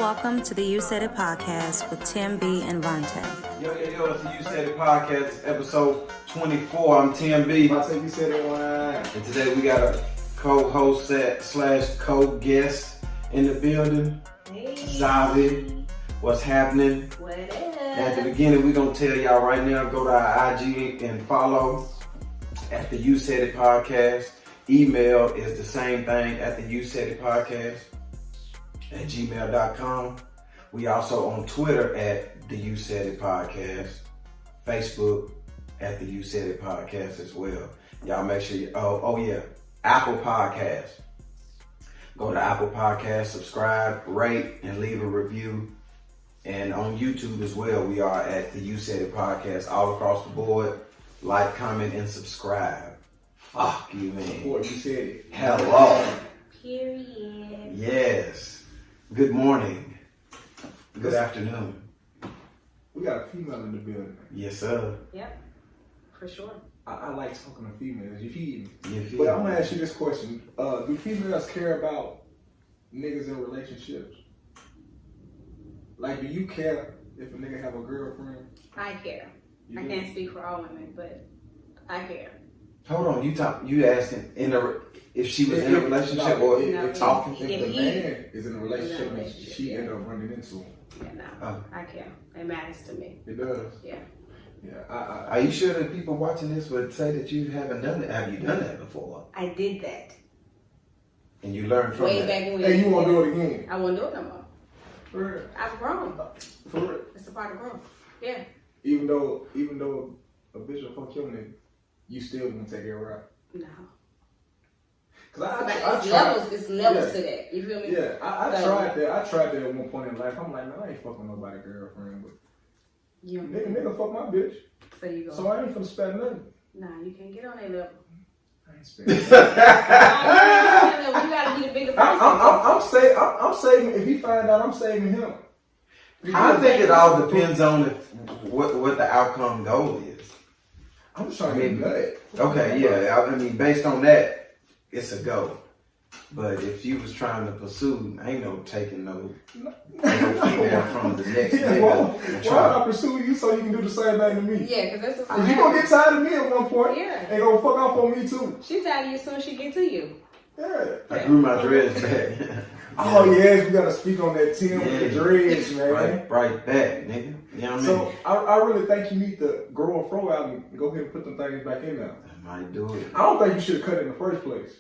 welcome to the You Said It podcast with Tim B and Vonte. Yo, it's the You Said It podcast, episode 24. I'm Tim B. I'll take You Said It one. And today we got a co-host / co-guest in the building. Hey. ft.Xavi. What's happening? What is? At the beginning, we're going to tell y'all right now, go to our IG and follow at the You Said It podcast. Email is the same thing at the You Said It podcast at gmail.com. We also on Twitter at the You Said It podcast, Facebook at the You Said It podcast as well. Y'all make sure you, Apple Podcast. Go to Apple Podcast, subscribe, rate, and leave a review. And on YouTube as well, we are at the You Said It podcast all across the board. Like, comment, and subscribe. Fuck you, man. Boy, you said it. Hello. Period. Yes. Good morning. Good afternoon. We got a female in the building. Yes, sir. Yep, for sure. I like talking to females. You feed me. You feel But I'm me? gonna ask you this question: do females care about niggas in relationships? Like, do you care if a nigga have a girlfriend? I care. You I do? can't speak for all women, but I care. Hold on. You asking if she was in a relationship or if talking? If If the he man is in a relationship and relationship, she yeah. end up running into him, Yeah, no, Oh. I care. It matters to me. it does. Yeah. Yeah. Are you sure that people watching this would say that you haven't done it? Have you done that before? I did that And you learned from way that? back when. Hey, you won't do it again? I won't do it no more. For real? I've grown. For real? It's a part of growth. Yeah. Even though a bitch will fuck your nigga, you still gonna take it right. No. Cause It's levels to that. You feel me? Yeah, I So- tried that. I tried that at one point in life. I'm like, man, I ain't fucking nobody girlfriend, but You nigga fuck my bitch. So you go. So I ain't finna spend nothing. Nah, you can't get on that level. I ain't spending. You gotta be the bigger person. I'm saving. If he find out, I'm saving him. I think it all depends on what the outcome goal is. I'm just trying to get nut. Okay, yeah. I mean, based on that, it's a go. But if you was trying to pursue, ain't no taking no female from the next Yeah, nigga. why and try- I pursue you so you can do the same thing to me? Yeah, because that's Cause you gonna get tired of me at one point. Yeah. And gonna fuck off on me too. She tired of you as soon as she get to you. Yeah. I grew my dreads back. Oh yes, we gotta speak on that Tim with the dreads, man. Right back, nigga. You know what I mean? So I really think you need to grow a fro out and go ahead and put them things back in there. I might do it. I don't think you should have cut it in the first place.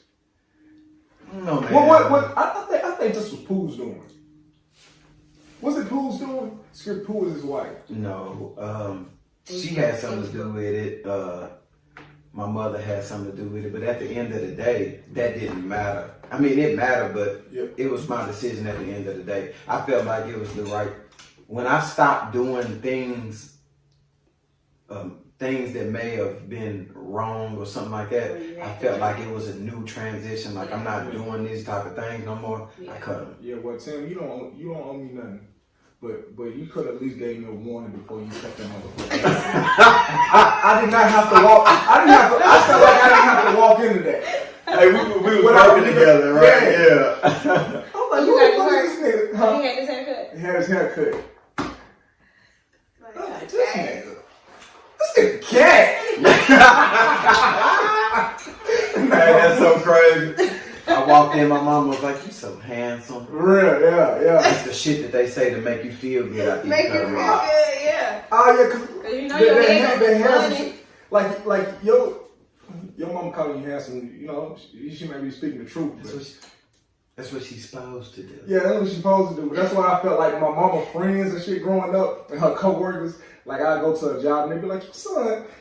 I don't know, man. What I think this was Pooh's doing. Was it Pooh's doing? Skip Pooh is his wife. No, she had something to do with it. My mother had something to do with it. But at the end of the day, that didn't matter. I mean, it mattered, but Yep. it was my decision at the end of the day. I felt like it was the right. When I stopped doing things that may have been wrong or something like that, I felt like it was a new transition. Like I'm not doing these type of things no more. I cut them. Yeah, well Tim, you don't owe me nothing. But you could at least gave me a warning before you cut that motherfucker. I did not have to walk. I felt like I didn't have to walk into that. Hey, we was working together, right? Yeah. I'm like, You who the got fuck is this nigga? Huh? He had his haircut. He had his hair cut. Like, This nigga. This nigga cat. Man, that's so crazy. I walked in, my mom was like, "You so handsome." Real, yeah. That's the shit that they say to make you feel good after you make cut you them feel off. good, yeah. Oh yeah, cause Cause you know your head gonna be funny. like your mom calling you handsome. You know, she may be speaking the truth. But That's what she's supposed to do. yeah, that's what she's supposed to do. But that's why I felt like my mama friends and shit growing up and her coworkers. Like I go to a job and they be like,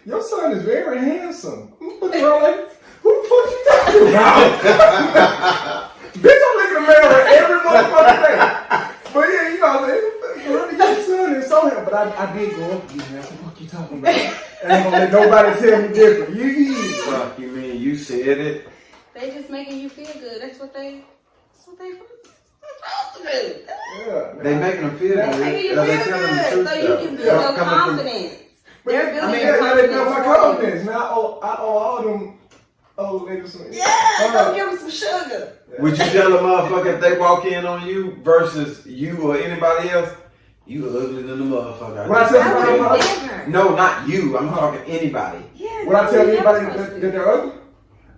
your son is very handsome. I'm looking around like, who the fuck you talking about? Bitch, I'm looking in the mirror every motherfucking day. But yeah, you know, your son is so handsome. But I did grow up to be handsome. What the fuck you talking about? I ain't gonna let nobody tell me different. You Fuck you mean you said it? They just making you feel good. That's what they supposed to do. yeah. They making them feel They good. making you Are they feel telling the good, truth so you though? can build Yeah, your coming from- confidence. But They're building I mean, your they built my confidence. confidence. Now I owe all them old lady some. Yeah, go give him some sugar. Would you tell a motherfucker if they walk in on you versus you or anybody else? You ugly than the motherfucker. When I tell you, no, not you. I'm talking anybody. Yeah, when I tell anybody that they're ugly,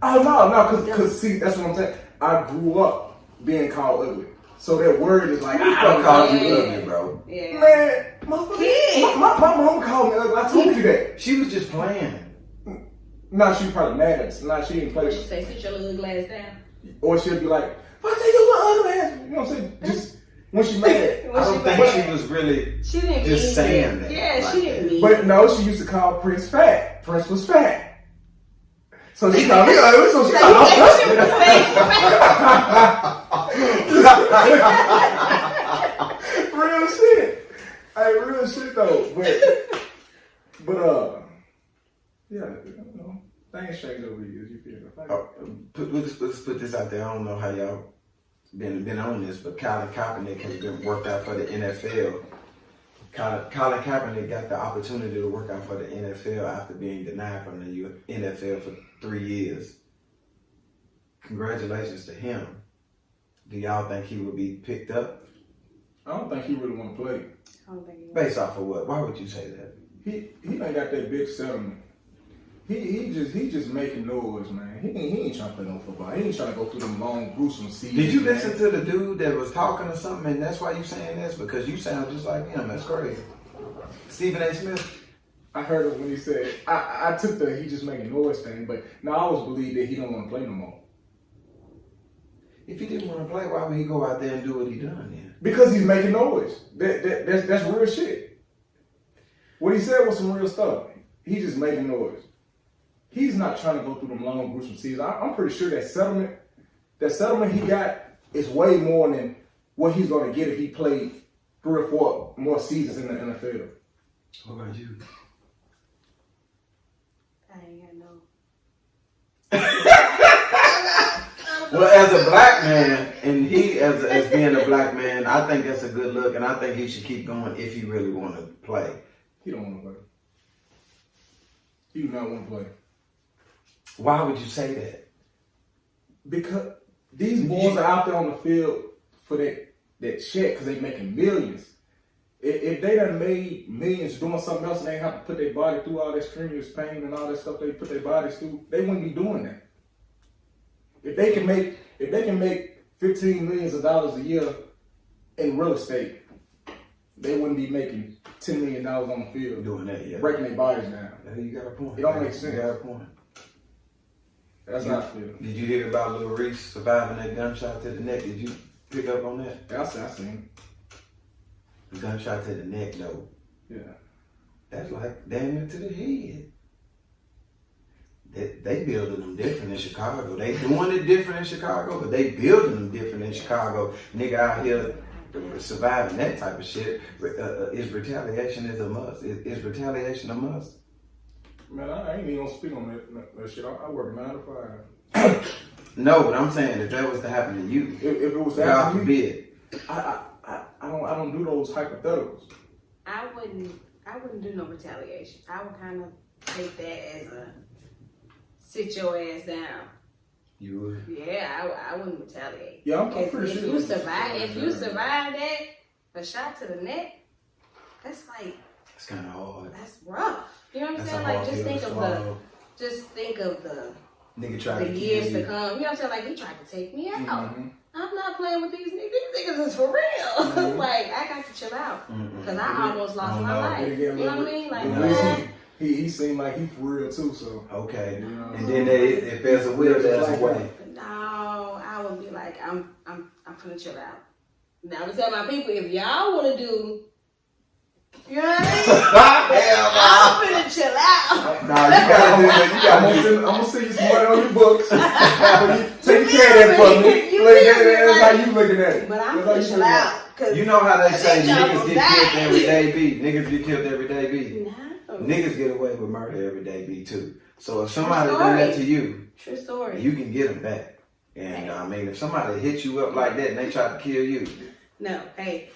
oh no, cause see, that's what I'm saying. I grew up being called ugly, so that word is like I don't call you ugly, bro. Yeah. Man, motherfucker, my mom called me ugly. I told you that. She was just playing. Nah, she probably mad at us. Nah, she didn't play. She say, sit your little glass down. Or she'll be like, "What take your little ugly ass?" You know what I'm saying? Just when she mad. I don't think she was really she didn't just mean saying that. that. Yeah, like she didn't mean But no, she used to call Prince fat. Prince was fat. So she called me ugly. So she called real shit. Hey, real shit though. But yeah, you know, things change over the years. You feel me? Let's put this out there. I don't know how y'all been on this, but Colin Kaepernick has been worked out for the NFL. Colin Kaepernick got the opportunity to work out for the NFL after being denied from the NFL for 3 years. Congratulations to him. Do y'all think he will be picked up? I don't think he really want to play. I don't think he Based off of what? Why would you say that? He ain't got that big settlement. He just making noise, man. He ain't trying to play no football. He ain't trying to go through them long, gruesome seasons. Did you listen to the dude that was talking or something, and that's why you saying this? Because you sound just like him. That's crazy. Stephen A. Smith. I heard it when he said, I took the he just making noise thing, but now I always believe that he don't want to play no more. If he didn't want to play, why would he go out there and do what he done then? Because he's making noise. That's real shit. What he said was some real stuff. He's just making noise. He's not trying to go through them long, gruesome seasons. I'm pretty sure that settlement he got is way more than what he's going to get if he played 3 or 4 more seasons in the NFL. What about you? I ain't got no. Well, as a black man, and he as being a black man, I think that's a good look, and I think he should keep going if he really want to play. He don't want to play. He do not want to play. Why would you say that? Because these boys are out there on the field for that check because they making millions. If they done made millions doing something else and they have to put their body through all that strenuous pain and all that stuff they put their bodies through, they wouldn't be doing that. If they can make $15 million a year in real estate, they wouldn't be making $10 million on the field Doing that, yeah. breaking their bodies down. Yeah, you got a point. It don't make sense. You got a point. That's not fair. Did you hear about Lil Reese surviving that gunshot to the neck? Did you pick up on that? Yeah, I seen The gunshot to the neck, though. it. Yeah. That's like damn near to the head. They building them different in Chicago. They doing it different in Chicago, but they building them different in Chicago. Nigga out here surviving that type of shit. Is retaliation a must? Is retaliation a must? Man, I ain't even gonna speak on that shit. I work 9 to 5. No, but I'm saying if that was to happen to you, If it was God that, forbid. I don't do those hypotheticals. I wouldn't do no retaliation. I would kind of take that as a sit your ass down. You would? Yeah, I wouldn't retaliate. Yeah, I'm pretty If sure. you survive that, a shot to the neck, that's like It's kind of hard. that's rough. You know what I'm saying? Like just think of the Nigga tried to years kill to you. come. You know what I'm saying? Like he tried to take me out. Mm-hmm. I'm not playing with these niggas. These niggas is for real. Mm-hmm. Like I got to chill out because I almost lost my life. You know what I mean? Like Lil Reese, he seemed like he for real too. So Okay. you know, And then if there's a will, there's a way. no, I would be like I'm finna chill out. Now to tell my people, if y'all want to do, you know what I mean? I'm finna chill out. Nah, you gotta do that. I'm gonna send you some money on your books. Take care of that for me. You That's how you looking at it. But I'm That's how finna you chill looking at out. Cause You know how they say y'all niggas gonna get die. killed every day, B. Niggas get killed every day, B. No. Niggas get away with murder every day, B, too. So if somebody do that to you, True story. you can get them back. And I mean, if somebody hits you up like that and they try to kill you, No, hey,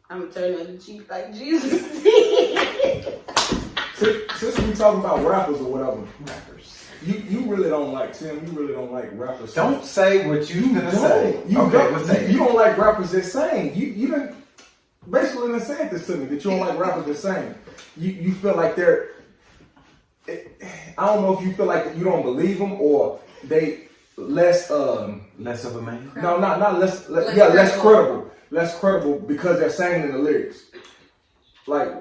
I'm gonna turn on the cheek like Jesus. Since we talking about rappers or whatever, rappers. You really don't like Tim. You really don't like rappers. Don't say what you gonna say. What's that? You don't like rappers that sing. You didn't basically said this to me that you don't like rappers that sing. You feel like they're. I don't know if you feel like you don't believe them or they less less of a man. No, not less. Less credible. Less credible because they're saying in the lyrics. Like,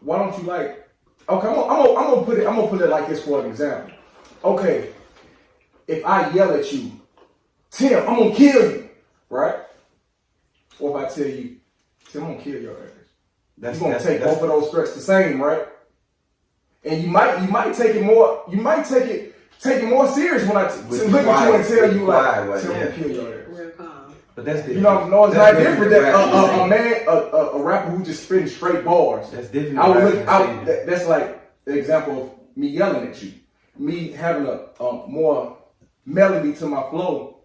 why don't you like? Okay, I'm gonna put it like this for an example. Okay, if I yell at you, Tim, I'm gonna kill you, right? Or if I tell you, Tim, I'm gonna kill your ass, you're gonna take both of those threats the same, right? And you might take it more. You might take it more serious when I look at you and tell you like, Tim, I'm gonna kill your ass. Real calm. But that's different. You know, no, it's not different. A rapper who just spitting straight bars. That's different. That's like the example of me yelling at you. Me having a more melody to my flow.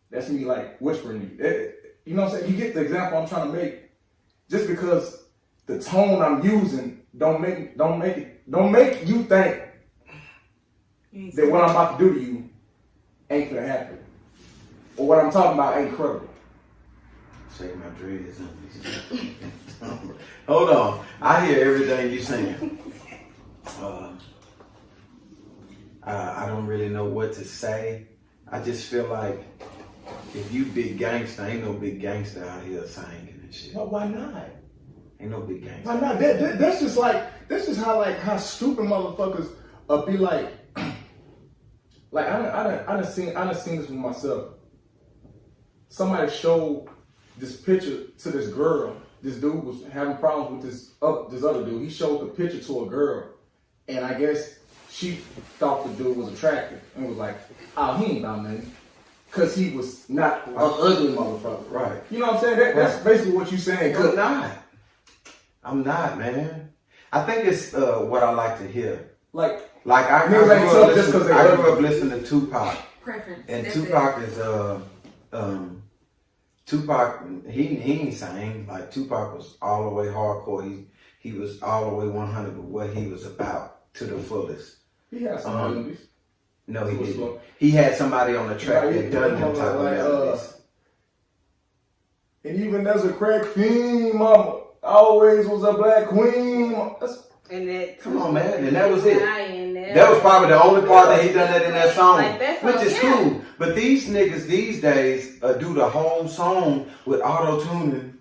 That's me like whispering to you. You know what I'm saying? You get the example I'm trying to make. Just because the tone I'm using don't make you think that what I'm about to do to you ain't gonna happen. Or what I'm talking about ain't credible. Shake my dreads. Hold on. I hear everything you're saying. I don't really know what to say. I just feel like if you big gangster, ain't no big gangster out here singing and shit. Well, why not? Ain't no big gangster. Why not? That's just how stupid motherfuckers be like. Like I done seen this with myself. Somebody showed this picture to this girl. This dude was having problems with this other dude. He showed the picture to a girl, and I guess she thought the dude was attractive and was like, "Oh, he ain't about nothing," because he was not an ugly motherfucker. Right. You know what I'm saying? That's basically what you're saying. I'm not, man. I think it's what I like to hear. Like I grew up listening to Tupac. Preference. And Tupac is Tupac. He ain't sang. Like Tupac was all the way hardcore. He was all the way 100 with what he was about to the fullest. He had some melodies. No, he didn't. He had somebody on the track that done them type of melodies. And even as a crack fiend, mama always was a black queen. Come on, man. And that was it. That was probably the only part that he done that in that song, which is cool. But these niggas these days do the whole song with auto-tuning.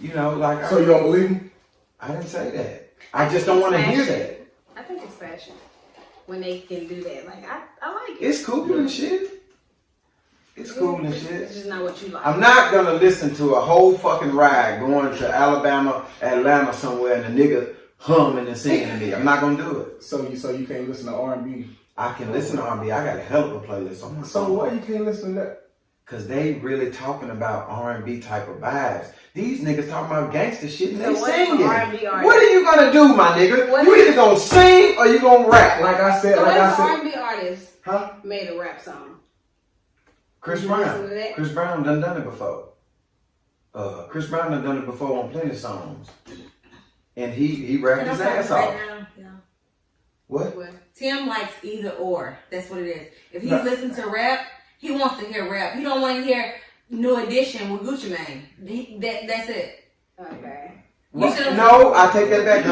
You know, like... So you don't believe him? I didn't say that. I just don't want to hear that. I think it's fashion when they can do that. Like, I like it. It's cool and shit. It's cool and shit. It's just not what you like. I'm not going to listen to a whole fucking ride going to Alabama, Atlanta somewhere and a nigga humming and singing to me. I'm not going to do it. So you can't listen to R&B? I can listen to R&B. I got a hell of a playlist on my phone. So why you can't listen to that? Because they really talking about R&B type of vibes. These niggas talking about gangster shit and they singing. What are you going to do, my nigga? You either going to sing or you going to rap. Like I said, so R&B artist huh? made a rap song? Chris Brown. Chris Brown done it before. Chris Brown done it before on plenty of songs. And he rapped his ass off. Yeah. What? Tim likes either or. That's what it is. If he's listening to rap, he wants to hear rap. He don't want to hear New Edition with Gucci Mane. That's it. Okay. No, I take that back.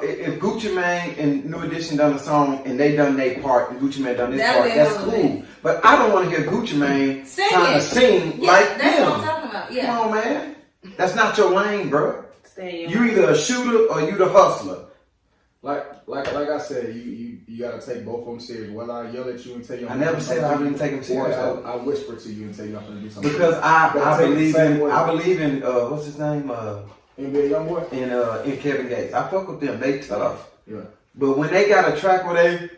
If Gucci Mane and New Edition done a song and they done their part and Gucci Mane done this part, that's cool. But I don't want to hear Gucci Mane trying to sing like that's them. What I'm talking about. Yeah. Come on, man. That's not your lane, bro. You either a shooter or you the hustler. Like I said, you gotta take both of them serious. Whether I yell at you and tell you, I never said I didn't take them serious. Or I whisper to you and tell you I'm gonna do something. Because I believe in what's his name? NBA Youngboy in Kevin Gates. I fuck with them. They tough. Yeah. But when they got a track where they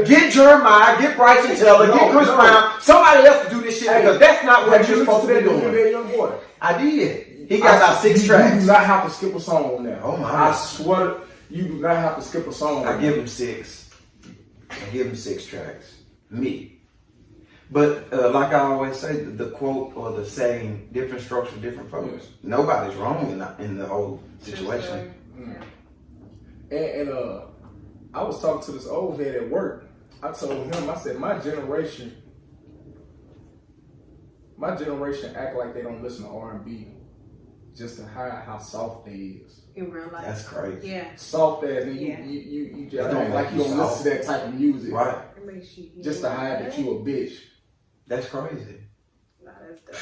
get Jeremiah, get Bryson Tiller, get Chris Brown, somebody else to do this shit because that's not what you're supposed to be doing. I did. He got about 6 tracks. You do not have to skip a song on that. Oh my! I swear, you do not have to skip a song. I give him 6. I give him 6 tracks. Me. But like I always say, the quote or the saying, different strokes for different folks. Nobody's wrong in the whole situation. And I was talking to this old head at work. I told him, I said, my generation act like they don't listen to R&B just to hide how soft they is. In real life. That's crazy. Yeah. Soft ass, and Yeah. you just act like you don't listen to that type of music. Right. It makes you Just to hide that you a bitch. That's crazy. Nah, that's dope.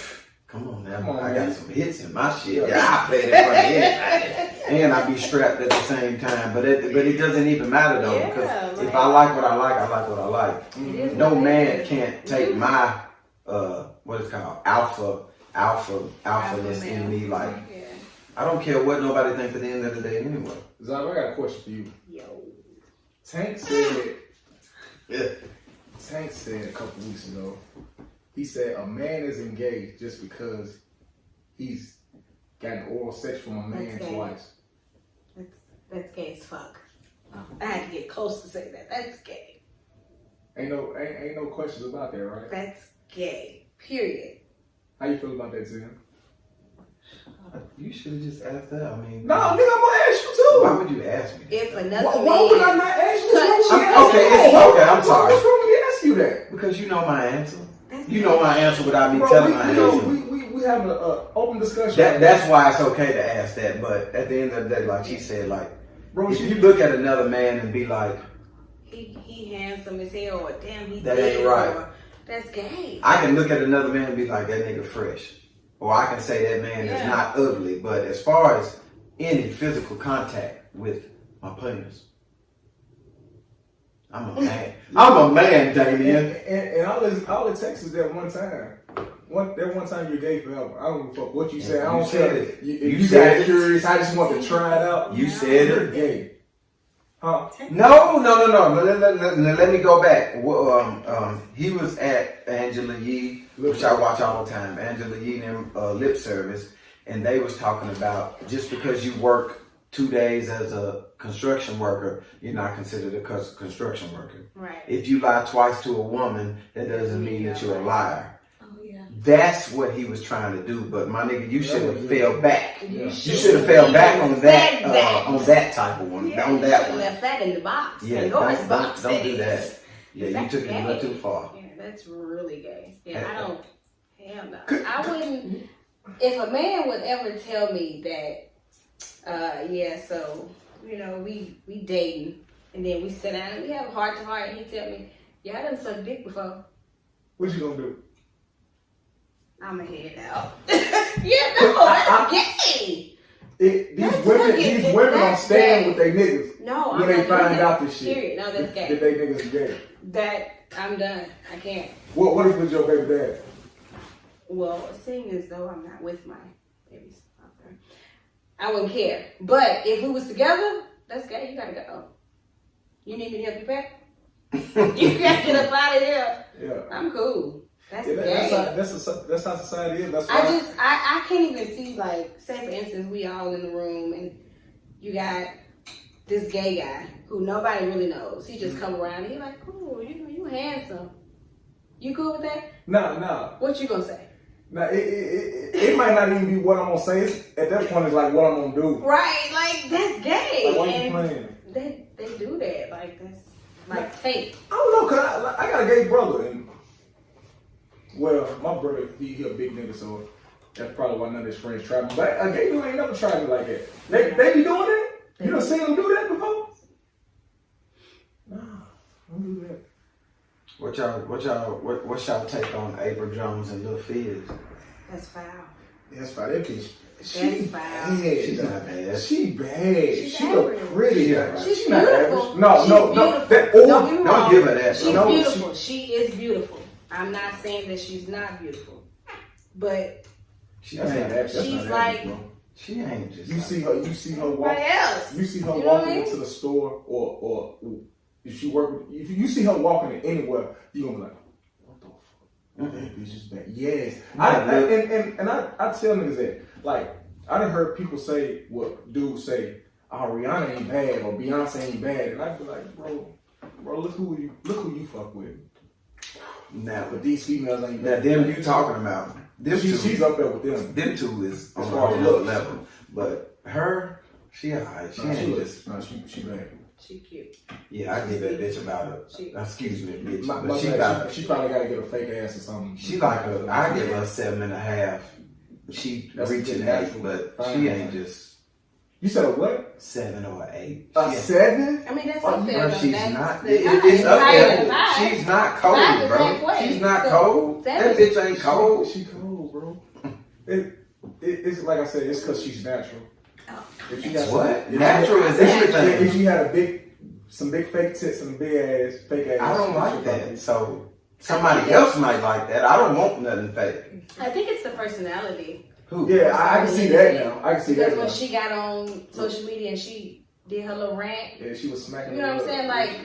Come on now. Come on, I man. got some hits in my shit. Yeah, I play that for anybody. And I be strapped at the same time. But it doesn't even matter though. Yeah, Because like- if I like what I like, I like what I like. It is No what it man is. can't take my what is called alphaness in me. Like Yeah. I don't care what nobody thinks at the end of the day anyway. Zab, I got a question for you. Yo. Tank said Yeah. a couple weeks ago, he said a man is engaged just because he's gotten oral sex from a man That's gay. twice. That's gay as fuck. I had to get close to say that. That's gay. Ain't no questions about that, right? That's gay. Period. How you feel about that, Tim? You should have just asked that. I mean, No, nigga, I'm gonna ask you too. why would you ask me? If another Why would I man, not ask you? What's wrong with me Okay, asking it's you? okay, I'm sorry. What's wrong with me asking you that? Because you know my answer. That's You know my answer without me Bro, telling my we answer. we having an open discussion. That's why it's okay to ask that. But at the end of the day, like she said, like Bro, if you look at another man and be like, he handsome as hell, or damn, he That dead, ain't right. or that's gay. I can look at another man and be like, that nigga fresh. Or I can say that man is Yeah. not ugly. But as far as any physical contact with my penis, I'm a man. I'm a man, Damien. And I only texted that one time. That one time you're gay forever. I don't give a fuck what you say. I You don't said care. it. If You you said got it. curious, I just want to try it out. You said You're it. gay. Huh? No. Let me go back. He was at Angela Yee, which I watch all the time. Angela Yee and Lip Service, and they was talking about just because you work 2 days as a construction worker, you're not considered a construction worker. Right. If you lie twice to a woman, that doesn't mean that you're a liar. Oh yeah. That's what he was trying to do. But my nigga, you should have fell back. Yeah. You should have fell back on that that. on that type of one. Yeah, on you that should've one. left that in the box. Yeah, Pandora's don't box. do that that. is. Yeah, you That's took it a little gay. too far. Yeah, that's really gay. Yeah, Yeah. I don't. Hell no. I wouldn't. If a man would ever tell me that, yeah, so you know, we dating, and then we sit down and we have a heart to heart, and he tell me, yeah, I done sucked dick before. What you gonna do? I'ma head out. Yeah, no, that's gay. These That's women fucking- don't that's stand gay. with their niggas. No, When I'm they not doing find that. out this shit. Period. No, that's That gay. they niggas gay. That I'm done. I can't. What if it's your baby dad? Well, seeing as though I'm not with my baby's father, I wouldn't care. But if we was together, that's gay. You gotta go. You need me to help you pack? You gotta get up out of here. Yeah. I'm cool. That's Yeah, gay. that's how society is. That's why I can't even see, like, say for instance, we all in the room and you got this gay guy who nobody really knows. He just come around and he like, cool, you handsome. You cool with that? No. What you gonna say? Now it might not even be what I'm gonna say. At that point, it's like what I'm gonna do. Right, like that's gay. Like, why you And playing? they do that. Like that's like tape. I don't know, cause I got a gay brother, and well, my brother he a big nigga, so that's probably why none of his friends try me. But a gay dude ain't never tried me like that. They be doing that. You done seen them do that before? Nah, don't do that. What's y'all take on Apryl Jones and Lil Fizz? That's foul. That's fine. That bitch. She That's foul. bad. She's not bad. She bad. She's She look average. pretty. Yeah, She's She not beautiful. average. No. She's That, beautiful. oh, Don't get me Don't wrong. give her that. She's No, beautiful. She is beautiful. I'm not saying that she's not beautiful, but She that's not ain't. average. That's She's not like- average, bro. She ain't just. You see her what walk. else? You see her You know what I walking mean? into the store, or if she if you see her walking anywhere, you gonna be like, what the fuck? That bitch is bad. Yes. I tell niggas that. Like, I done heard people say what dudes say, oh, Rihanna ain't bad or Beyonce ain't bad, and I be like, bro, look who you fuck with. Now, But these females ain't now bad. them you talking about? Them She's two, up there with them. them two is on As a far whole as nother looks. level. But her, She alright. She No, she ain't looks. just. No, she bad. She cute. Yeah, I give that bitch about a. Excuse me, bitch. But She probably gotta get a fake ass or something. She like a. I give her 7.5. She reaching 8, but she ain't just. You said a what? 7 or 8. A 7? I mean, that's up there. Bro, she's not. It's It's up higher there. than 5. She's not cold, 5 is bro. halfway. She's not So, cold. That 7. bitch ain't cold. She cold, bro. It's like I said. It's because she's natural. If she got What? Natural is everything. If she had some big fake tits and a big ass, fake ass. I don't like that. So somebody else might like that. I don't want nothing fake. I think it's the personality. Who? Yeah, I can see that now. I can see Because that when now. she got on social media and she did her little rant, Yeah, she was smacking. you know what I'm saying? Like,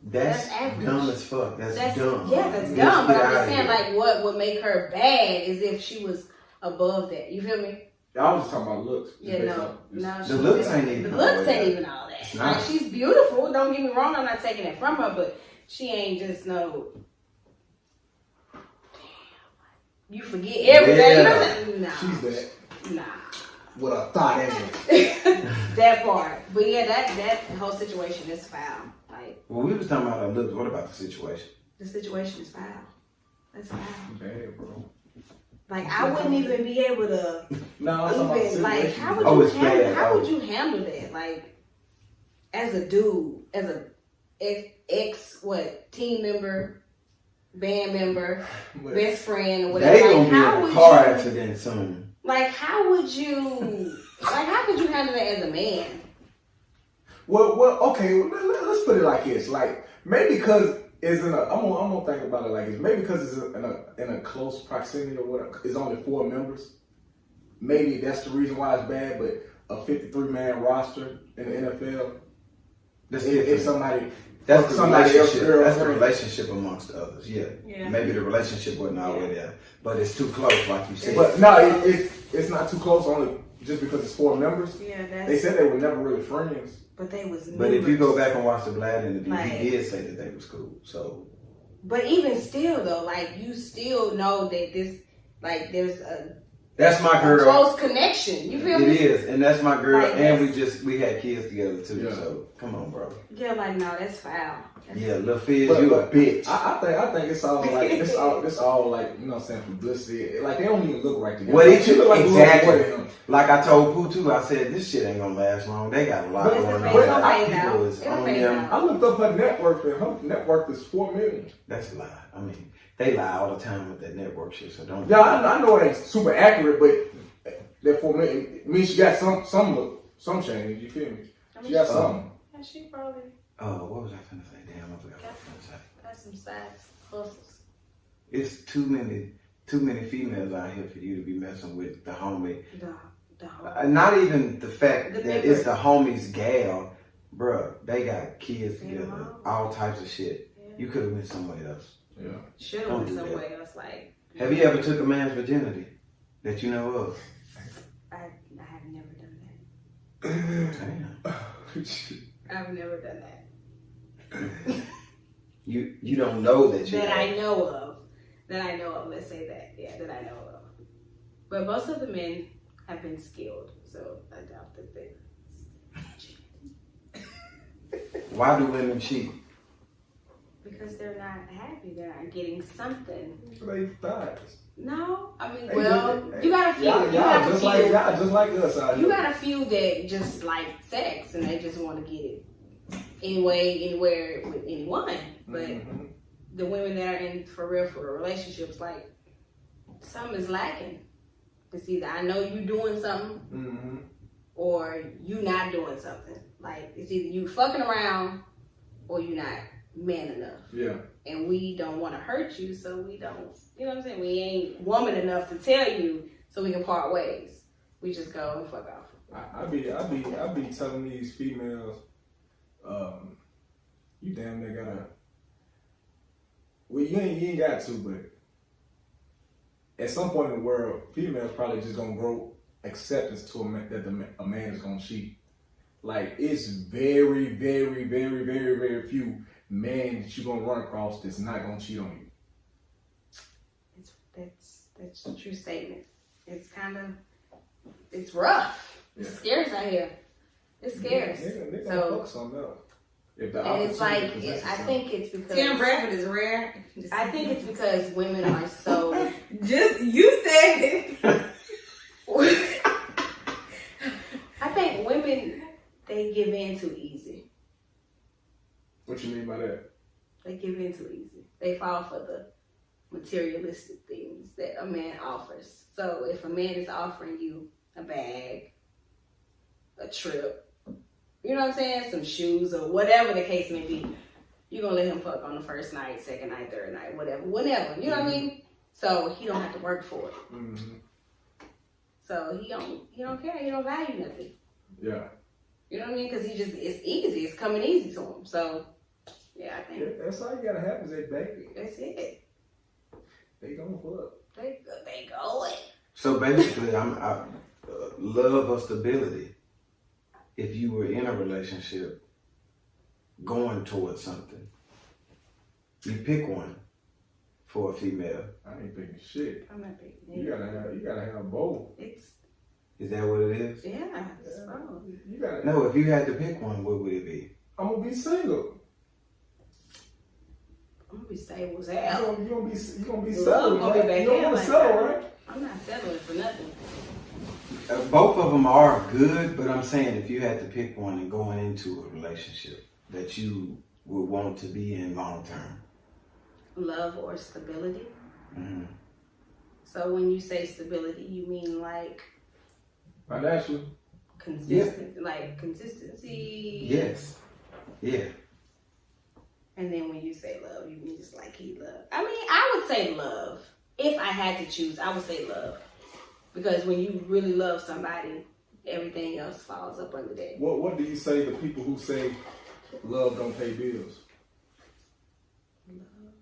That's average. dumb as fuck. That's dumb. Yeah, that's Bitch, dumb. But get I'm just outta saying, here. like, what would make her bad is if she was above that. You feel me? I was just talking about looks. Yeah, no. The looks ain't even. The looks all ain't that. even all that. It's not. Like, she's beautiful. Don't get me wrong. I'm not taking it from her, but she ain't just no. You forget everything. Yeah. You know what I'm saying? Nah. She's that. Nah. With a thought in it. That part. But yeah, that whole situation is foul. Like, Well, we was talking about her looks. What about the situation? the situation is foul. That's foul. Bad, bro. Like, I wouldn't even be able to No, I'm talking about even, like, situation. how would Oh, you it's handle bad. how Oh. would you handle that? Like, as a dude, as a team member, band member, But best friend, or They whatever. gonna Like, be how in a would car you accident soon. like how would you how could you handle that as a man? well, okay. Let's put it like this. Like maybe because it's in a. I'm gonna think about it like this. Maybe because it's in a close proximity or whatever. It's only 4 members. Maybe that's the reason why it's bad. But a 53-man roster in the NFL. That's If different. somebody. That's the somebody else's relationship. girl, That's the right? relationship amongst others. Yeah. Yeah. Maybe the relationship wasn't all the way there, but it's too close, like you said. But no, it's not too close. Only just because it's 4 members. Yeah, that's They said they were never really friends. but they was But if you go members. back and watch the Vlad interview, Like- he did say that they was cool. So But even still though, like you still know that this like there's a that's my girl. close connection. You feel It me? is, and that's my girl. Like, and that's- we had kids together too. Yeah. So come on, bro. Yeah, like no, that's foul. That's, Yeah, Lil Fizz, But- you a bitch. I think it's all like it's all like you know what I'm saying publicity. Like they don't even look right together. Well, She look like a little exactly. boy to him. Like I told Pooh too, I said this shit ain't gonna last long. They got a lot But it's going a on. phase, it'll Like, phase people out. is It'll on phase them. out. I looked up her net worth and her net worth is $4 million. That's a lie. I mean, they lie all the time with that network shit. So don't. Yeah, I know it ain't super accurate, but that $4 million means she got some change. You feel me? She got something. Yeah, she probably Oh, what was I finna say? Damn, I forgot what I was finna say. got some sides hustles. It's too many females out here for you to be messing with the homie. The whole Not even the fact The that neighbor. it's the homie's gal, bruh. They got kids Yeah. together, all types of shit. Yeah. You could have went somewhere else. Yeah. should have Don't went do that. somewhere else. Like Have you ever took a man's virginity that you know of? I have never done Damn. that. I've never done that. You don't know that you That have. I know of. That I know of. Let's say that. Yeah, that I know of. But most of the men have been skilled, so I doubt that they. Why do women cheat? Because they're not happy. They're not getting something. They thighs. No, I mean, Hey, well, hey, you got a few. Y'all you got a just few. like us out You here. got a few that just like sex and they just want to get it anyway, anywhere with anyone. But Mhm. the women that are in for relationships, like something is lacking. It's either I know you doing something Mhm. or you not doing something. Like it's either you fucking around or you not man enough. Yeah. And we don't want to hurt you, so we don't. You know what I'm saying? We ain't woman enough to tell you, so we can part ways. We just go and fuck off. I be telling these females, you damn near gotta. Well, you ain't got to, but at some point in the world, females probably just gonna grow acceptance to a man, that a man is gonna cheat. Like it's very, very, very, very, very few men that you gonna run across that's not gonna cheat on you. That's a true statement. It's rough. It's Yeah. scarce out here. It's scarce. Nigga So fuck something else. If the and it's like opportunity presents I itself. think it's because Tim Bradford is rare. I think it's because women are so. Just you said it. I think women they give in too easy. What you mean by that? They give in too easy. They fall for the materialistic things that a man offers. So if a man is offering you a bag, a trip, you know what I'm saying, some shoes or whatever the case may be, you're gonna let him fuck on the first night, second night, third night, whatever, whenever. You know what I mean? So he don't have to work for it. Mm-hmm. So he don't care. He don't value nothing. Yeah. You know what I mean? Because it's easy. It's coming easy to him. So yeah, I think That's all you gotta have is that baby. that's it. They gonna fuck. They going. So basically, I love or stability. If you were in a relationship going towards something, you pick one for a female. I ain't thinking shit. I'm not picking You gotta have both. Is that what it is? Yeah, it's wrong. You gotta. No, if you had to pick one, what would it be? I'm gonna be single. I'm gonna be stable as hell. You gonna be Love settled, gonna be right? back You don't in wanna like settle, that. right? I'm not settling for nothing. Both of them are good, but I'm saying if you had to pick one and going into a relationship that you would want to be in long term. Love or stability. Mm-hmm. So when you say stability, you mean like Financially. consistent, like consistency. Yes. Yeah. And then when you say love, you mean just like he love. I mean, I would say love. If I had to choose, I would say love. Because when you really love somebody, everything else falls up under that. What do you say to people who say love don't pay bills? Love don't pay.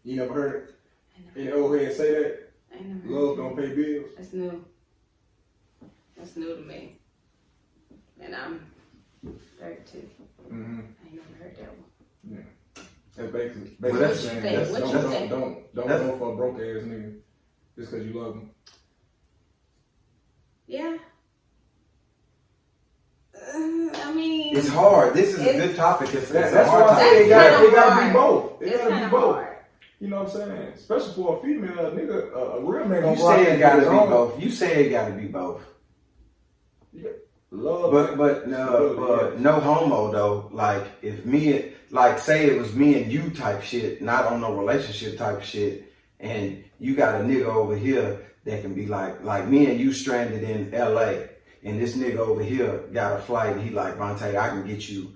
You never heard it? I In never, the old head say that? I never heard Love that. don't pay bills? That's new. That's new to me. And I'm 32. Mm-hmm. I ain't never heard that one. Yeah. That's basically Well, that's- saying think? that's, What you don't think? don't That's- go for a broke ass nigga just because you love him. Yeah. I mean, It's hard. This is a It's- good topic. It's a That's hard why I say topic. it That's gotta kinda be hard. both. It it's gotta kind be of both. hard. You know what I'm saying? Especially for a female nigga, a real man You gonna say it gotta be both. both. You say it gotta be both. Love, But no homo though. Like if me, like say it was me and you type shit, not on no relationship type shit, and you got a nigga over here that can be like me and you stranded in LA, and this nigga over here got a flight, and he like, Vonte, I can get you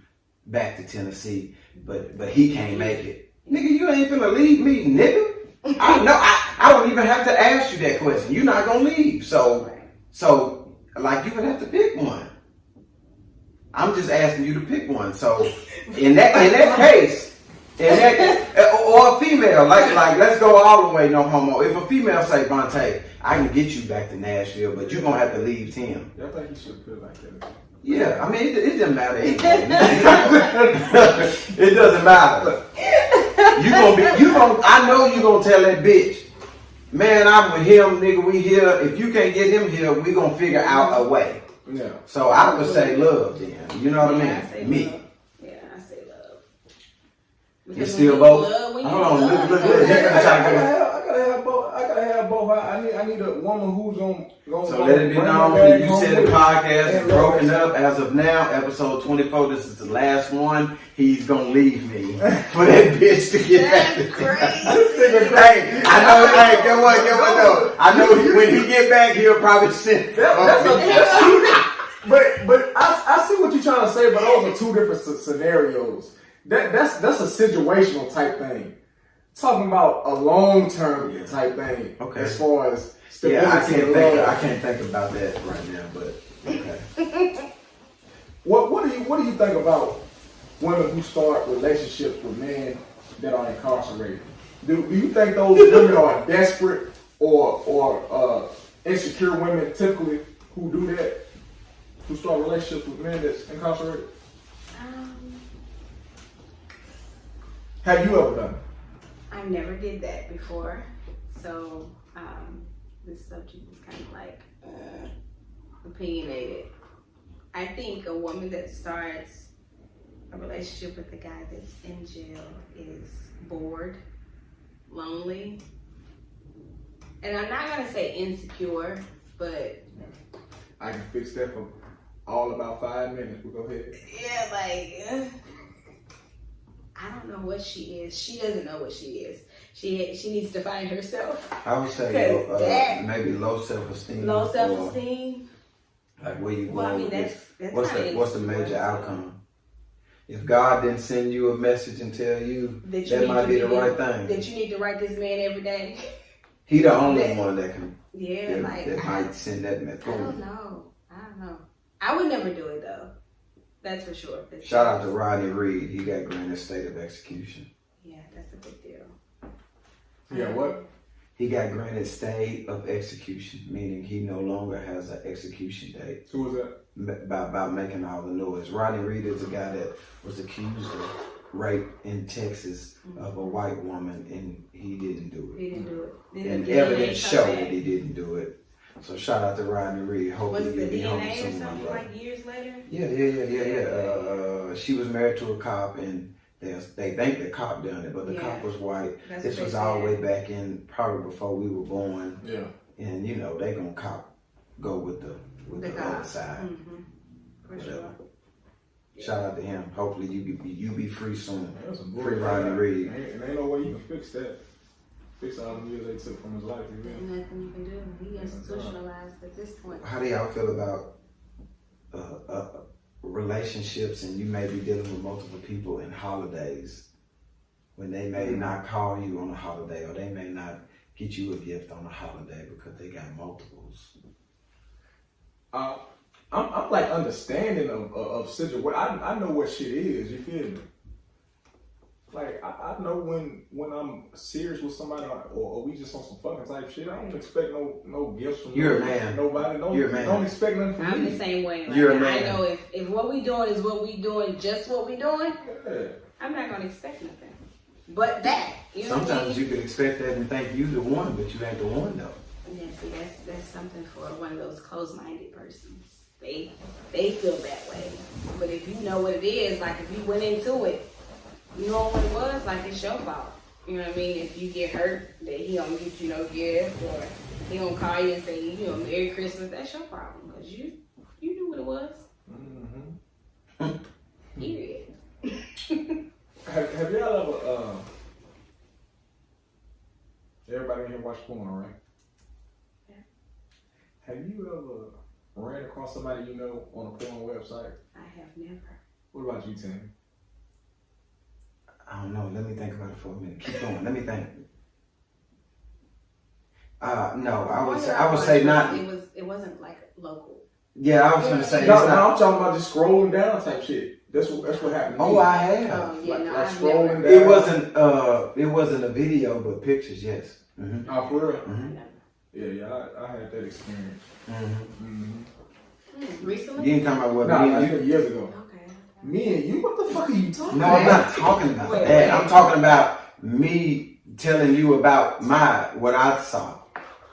back to Tennessee, but he can't make it. Nigga, you ain't finna leave me, nigga. I don't even have to ask you that question. You're not gonna leave. So like you would have to pick one. I'm just asking you to pick one. So in that case, or a female, like let's go all the way, no homo. If a female say, Vonte, I can get you back to Nashville, but you're gonna have to leave Tim. I think you should feel like that. Yeah, I mean it doesn't matter. It doesn't matter. I know you gonna tell that bitch, man, I'm with him, nigga, we here. If you can't get him here, we gonna figure out a way. Yeah. So I would say love then. You know what Yeah, I I say mean? Me. love. Yeah, I say love. You Because still when both? Love, when you Hold on, love look. somebody- I gotta have both. I need a woman who's gonna So let it be known that You Said the podcast is broken up as of now. Episode 24. This is the last one. He's gonna leave me for that bitch to get back to That's crazy. Hey, I know. Hey, get what? No, I know when he get back, he'll probably send. That's two. But I see what you're trying to say. But those are two different scenarios. That's a situational type thing. Talking about a long-term type thing. Okay. As far as stability Yeah, and love. I can't think about that right now, but okay. What do you think about women who start relationships with men that are incarcerated? Do you think those women are desperate or insecure women typically who do that? Who start relationships with men that's incarcerated? Have you ever done it? I never did that before, so this subject is kind of like opinionated. I think a woman that starts a relationship with a guy that's in jail is bored, lonely, and I'm not gonna say insecure, but I can fix that for all about 5 minutes. We'll go ahead. yeah, like I don't know what she is. She doesn't know what she is. She needs to find herself. I would say 'Cause maybe low self-esteem. Low self-esteem. Like where you going? Well, I mean, with that's what's the major outcome? If God didn't send you a message and tell you that might be the right thing, that you need to write this man every day. He the only one that can. Yeah, that might send that message. I don't know. I would never do it though. That's for sure. Shout out to Rodney Reed. He got granted state of execution. Yeah, that's a big deal. Yeah, what? He got granted state of execution, meaning he no longer has an execution date. Who was that? By making all the noise. Rodney Reed is a guy that was accused of rape in Texas of a white woman, and he didn't do it. He didn't do it. And evidence showed that he didn't do it. So shout out to Rodney Reed. Hopefully was the he'll be home DNA or soon. something like years later? Yeah. She was married to a cop, and they think the cop done it, but the cop was white. This was all the way back in probably before we were born. Yeah. And you know they gonna go with the other side. Mm-hmm. For sure. Shout out to him. Hopefully you be free soon. That's some Free Rodney Reed. Ain't no way you can fix that. Fix all the years they took from his life. There's nothing you can do. He institutionalized at this point. How do y'all feel about relationships, and you may be dealing with multiple people in holidays when they may not call you on a holiday, or they may not get you a gift on a holiday because they got multiples? I'm like understanding of situation. I know what shit is. You feel me? Like I know when I'm serious with somebody, or we just on some fucking type shit. I don't expect no gifts from You're a man. Nobody. You're a man. Don't expect nothing from me. I'm the same way. Like, You're a man. I know if what we doing is what we doing, just what we doing, Yeah. I'm not gonna expect nothing. But that, you know Sometimes what I mean? you can expect that and think you the one, but you ain't the one though. Yeah, see, that's something for one of those closed-minded persons. They feel that way. But if you know what it is, like if you went into it, you know what it was, like it's your fault. You know what I mean? If you get hurt, that he don't get you no gift, or he don't call you and say, you know, Merry Christmas, that's your problem. Because you knew what it was. Mm-hmm. Period. Have y'all ever everybody in here watch porn, right? Yeah. Have you ever ran across somebody you know on a porn website? I have never. What about you, Tim? I don't know. Let me think about it for a minute. Keep going. Let me think. No, I would say not. It wasn't like local. Yeah, I was gonna say No, it's not. I'm talking about just scrolling down type shit. That's what happened. To me. Oh, I have. Oh yeah, no, like I've scrolling never. down. It wasn't a video, but pictures. Yes. Mm-hmm. Oh, for real? Mm-hmm. Yeah, I had that experience. Mm-hmm. Recently? You ain't talking about what No, me like and you. years ago. Okay. Me and you? What the fuck are you talking No, about? I'm not talking about Wait, that. wait. I'm talking about me telling you about what I saw.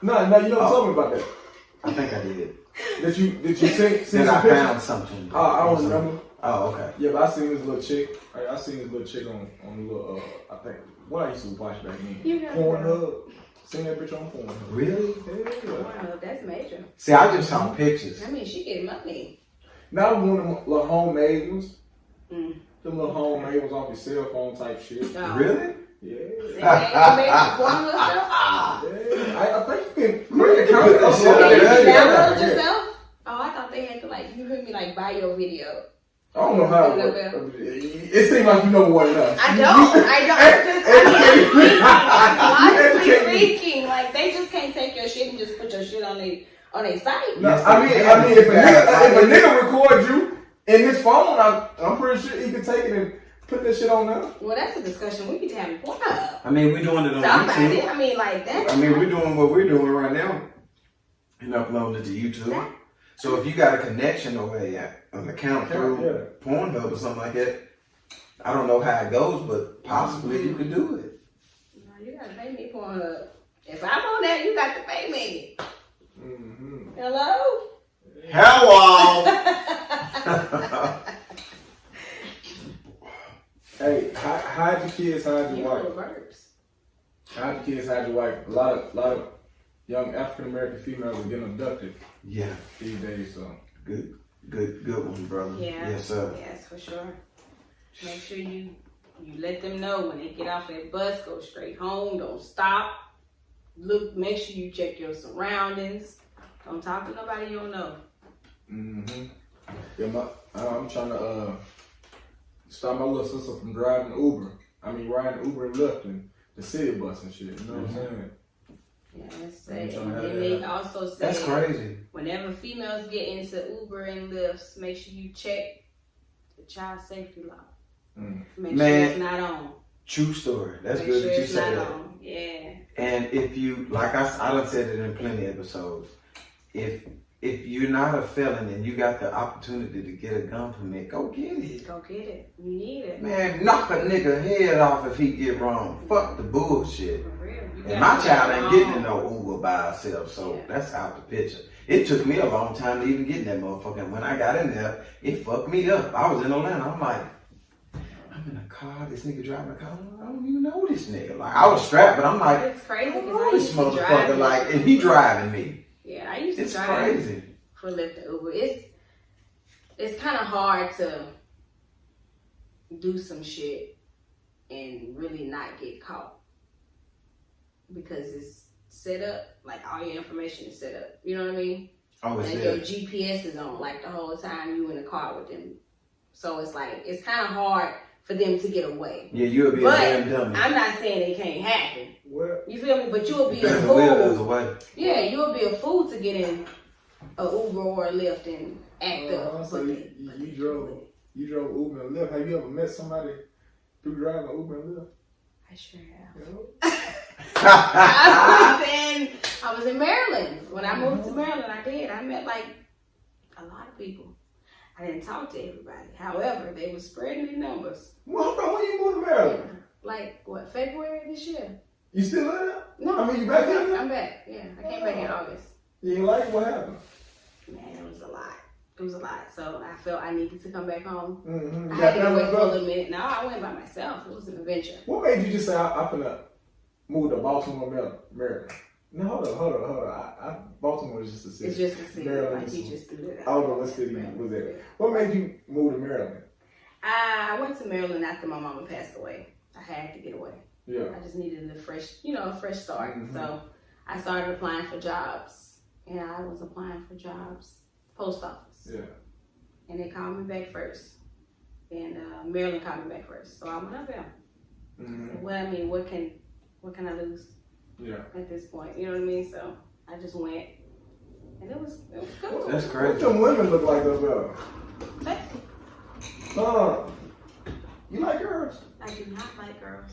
No, you don't tell me about that. I think I did. That you seen That some I pictures? found something. I don't remember. Oh, okay. Yeah, but I seen this little chick. I seen this little chick on the little I think what I used to watch back then. You got Pornhub. Seen that bitch on Pornhub. Really? Yeah. Wow, that's major. See, I just saw pictures. I mean, she getting money. Now one of them little homemade ones. Mm. Them little homemade ones off your cell phone type shit. Oh. Really? Yeah. They made porn stuff? Yeah. I think you can create a Put that shit up Did there. you Yeah. download yourself? Oh, I thought they had to you heard me buy your video. I don't know how it works. It seems like you know more than us. I don't. I'm thinking, like they just can't take your shit and just put your shit on a site. No, Yes, I mean, if a nigga record you in his phone, I'm pretty sure he can take it and put that shit on there. Well, that's a discussion we need to have in Pornhub. I mean, we're doing it on Somebody, YouTube. I mean, like that. I mean, we're doing what we're doing right now and uploading it to YouTube. So if you got a connection or an account through Pornhub or something like that, I don't know how it goes, but possibly you could do it. No, you gotta pay me Pornhub. If I'm on that, you got to pay me. Mm-hmm. Hello? Hello. Hey, hide your kids, hide your wife. Hide your kids, hide your wife. A lot of young African American females are getting abducted. Yeah. These days, so. Good one, brother. Yeah. Yes, sir. Yes, for sure. Make sure you let them know when they get off that bus, go straight home. Don't stop. Look, make sure you check your surroundings. Don't talk to nobody you don't know. Mm-hmm. Yeah, I'm trying to stop my little sister from driving Uber. Riding Uber and Lyft and the city bus and shit. You know what I'm saying? Yeah, that's sad. And then they also say that's crazy. Whenever females get into Uber and Lyfts, make sure you check the child safety law. Make sure it's not on. True story. That's Make good sure that you it's said not that. on. Yeah. And if you, like I done said it in plenty of episodes, if you're not a felon and you got the opportunity to get a gun permit, go get it. Go get it. You need it. Man, knock a nigga head off if he get wrong. Fuck the bullshit. For real. And my child ain't getting in no Uber by herself, so that's out the picture. It took me a long time to even get in that motherfucker. And when I got in there, it fucked me up. I was in Atlanta. I'm like, I'm in a car. This nigga driving a car. I don't even know this nigga. Like, I was strapped, but I'm like, It's crazy I because know I this used to drive. motherfucker. Like, and he driving me. Yeah, I used to It's drive crazy. for Lyft and Uber. It's kind of hard to do some shit and really not get caught because it's set up, like all your information is set up. You know what I mean? Oh, it's like there. your GPS is on, like the whole time you in the car with them. So it's like it's kind of hard for them to get away. Yeah, you'll be but a damn dummy. I'm not saying it can't happen. What? You feel me? But you'll be a There's a will, there's a fool. way. Yeah, you'll be a fool to get in a Uber or a Lyft and act up. So you drove Uber and Lyft. Have you ever met somebody through driving Uber and Lyft? I sure have. You know? I was in Maryland. When I moved to Maryland, I did. I met like a lot of people. I didn't talk to everybody. However, they were spreading their numbers. Well, hold on, when you moved to Maryland? Like, what, February this year? You still in there? No. You back in there? I'm back. Yeah, I came back in August. You ain't like what happened? Man, it was a lot. It was a lot. So I felt I needed to come back home. Mm-hmm. I had to get away for a little minute. No, I went by myself. It was an adventure. What made you just say, I'm finna move to Baltimore, Maryland? No, hold on. Baltimore is just a city. It's just a city. Maryland Like, is you just threw it out. I don't know what city was that. What made you move to Maryland? I went to Maryland after my mama passed away. I had to get away. Yeah. I just needed a fresh start. Mm-hmm. So I started applying for jobs. And I was applying for jobs, post office. Yeah. And they called me back first. And Maryland called me back first. So I went up there. Mm-hmm. Well, I mean, what can I lose? Yeah. At this point, you know what I mean? So I just went. And it was cool. That's What crazy. them women look like up there? Sexy. You like girls? I do not like girls.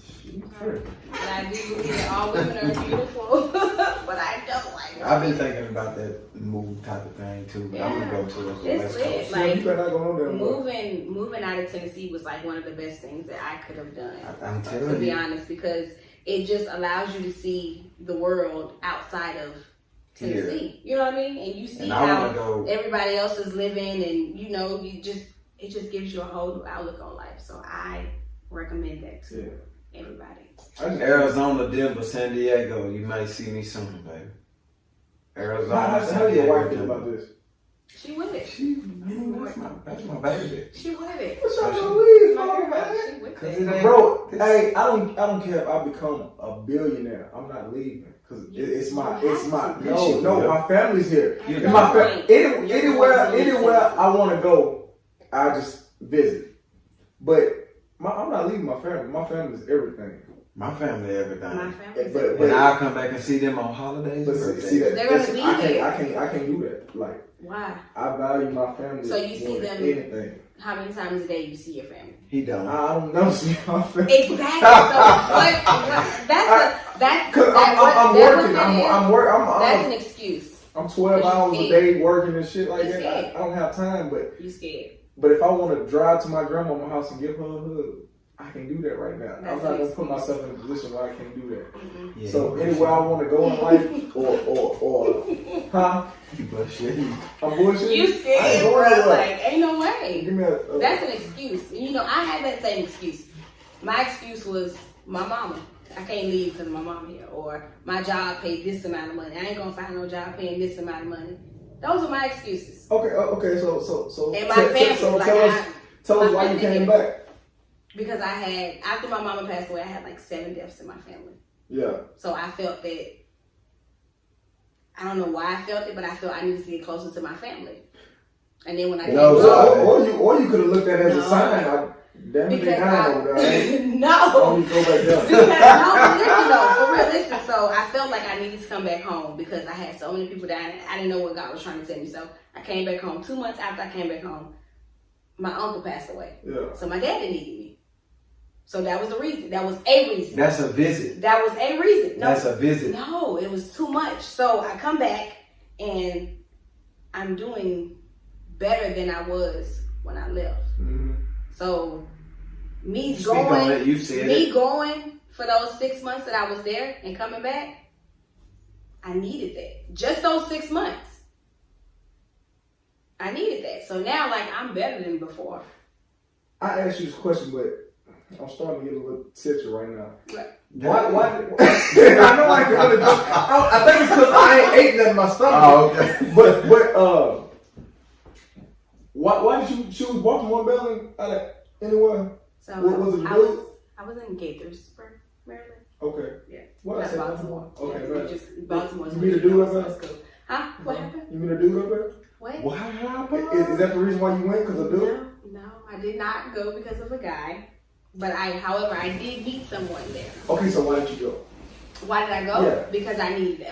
Sure. But I do believe that all women are beautiful. But I don't like girls. I've been thinking about that move type of thing too, but I'm gonna go to the It's West lit. Coast. Yeah, you better not go on there. Moving out of Tennessee was like one of the best things that I could have done. I'm To telling be you. honest, because it just allows you to see the world outside of Tennessee. You know what I mean? And you see And I how wanna go. everybody else is living, and it just gives you a whole new outlook on life. So I recommend that to everybody. Arizona, Denver, San Diego. You might see me soon, baby. Arizona, How San do your Diego, wife feel Denver. about this? She with it. That's my baby. She with it. What's y'all gonna leave My for, girl, man? she with Cause it. it ain't- Bro, this- hey, I don't care if I become a billionaire. I'm not leaving because it's my my family's here. You And know. my You're anywhere going to I want to go, I just visit. But I'm not leaving my family. My family's everything. My family, everything. My family's But And I'll come back and see them on holidays. But and see that They're gonna that's- be I here. can't do that. Like Why? I value my family. So you see more than them- anything. How many times a day you see your family? He don't. I don't know. See my family. Exactly. So Cause I'm working. That's an excuse. I'm 12 'Cause you hours a scared. day working and shit like You that. scared. I don't have time. But You scared. if I want to drive to my grandmama's house and give her a hug, I can't do that right now. That's I'm not gonna an put myself in a position where I can't do that. Mm-hmm. Yeah, So anywhere I want to go in life, or huh? you bullshit. I'm bullshit. You I ain't scared, going bro? nowhere. Like, ain't no way. Give me a That's an excuse. And, you know, I had that same excuse. My excuse was my mama. I can't leave because my mama here. Or my job paid this amount of money. I ain't gonna find no job paying this amount of money. Those are my excuses. Okay. So And my family, so like, tell us my why you family came did- back. Because I had, after my mama passed away, I had like 7 deaths in my family. Yeah. So I felt that, I don't know why I felt it, but I felt I needed to get closer to my family. And then when I came home, Or you could have looked at it as a No. sign. Damn it, because down over there. no. Don't go back down. Because, no, but listen though, for real, listen. So I felt like I needed to come back home because I had so many people dying. I didn't know what God was trying to tell me. So I came back home. 2 months after I came back home, my uncle passed away. Yeah. So my dad needed me. So that was the reason. That was a reason. That's a visit. That was a reason. No, That's a visit. no, it was too much. So I come back and I'm doing better than I was when I left. Mm-hmm. So me Speak on it. You said it. going for those 6 months that I was there and coming back, I needed that. Just those 6 months. I needed that. So now, like, I'm better than before. I asked you this question, but I'm starting to get a little tipsy right now. Why? I know I can really I think it's because I ain't ate nothing in my stomach. Oh, okay. But why did you choose Baltimore, Maryland? Out of anywhere? So What was it? I was in Gaithersburg, Maryland. Okay. Yeah. What I Not said? Baltimore. Okay, Yeah, right. just Baltimore's You mean to do so that? it's cool. Huh? What happened? You mean a dude up there? What? What happened? Is that the reason why you went? Because of dude? No, I did not go because of a guy. But however, I did meet someone there. Okay, so why did you go? Why did I go? Yeah. Because I needed